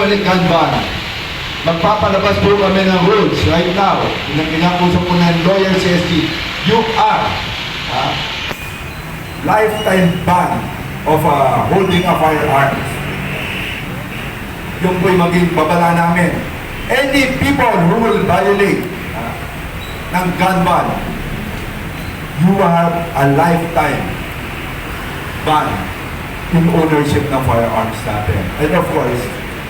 permanent gun ban. Magpapalabas po kami ng rules right now. Pinakusap po ng lawyer CSG. You are lifetime ban of holding a firearm. Yung po'y maging babala namin. Any people who will violate ng gun ban, you have a lifetime ban in ownership ng firearms natin. And of course,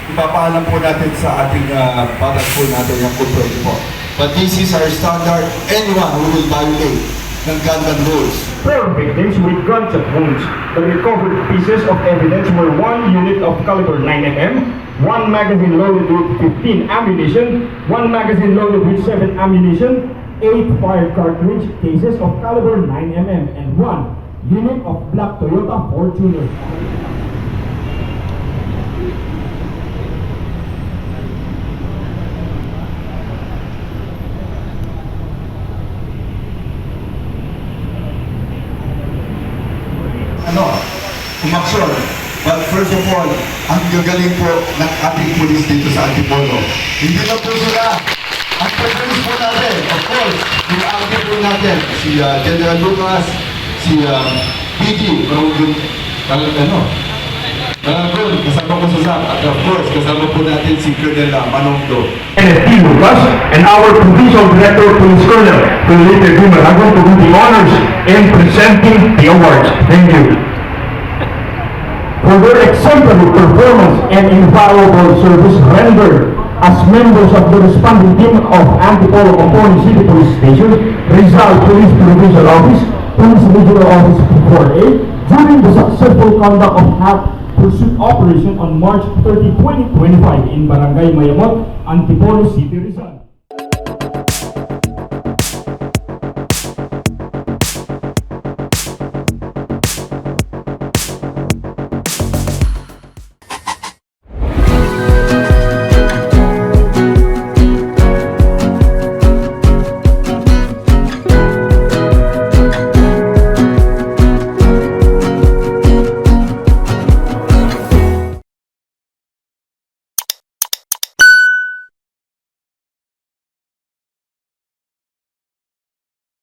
ipapaalam po natin sa ating patas po natin yung control po. But this is our standard. Anyone who will violate ng gun ban rules. 4 victims with gunshot wounds. The recovered pieces of evidence were 1 unit of caliber 9mm, 1 magazine loaded with 15 ammunition, 1 magazine loaded with 7 ammunition, 8 fire cartridge cases of caliber 9mm, and 1 unit of black Toyota Fortuner. Umaksyon. But first of all, ang gagaling po ng ating pulis dito sa Antipolo. Hindi na po sila. Ang pag-pulis po natin, of course, yung ating po natin, si General Lucas, si PG, Marugun, Marugun, kasama ko sa SAP, at of course, kasama po natin si Colonel Manongdo. NFP Lucas and our Provincial Director Police Colonel, Felipe Gumaragon, to do the honors in presenting the awards. Thank you. For their exemplary performance and invaluable service rendered as members of the responding team of Antipolo Component City Police Station, Rizal Police Provincial Office, Police Regional Office 4A, during the successful conduct of HAP Pursuit Operation on March 30, 2025 in Barangay Mayamot, Antipolo City, Rizal.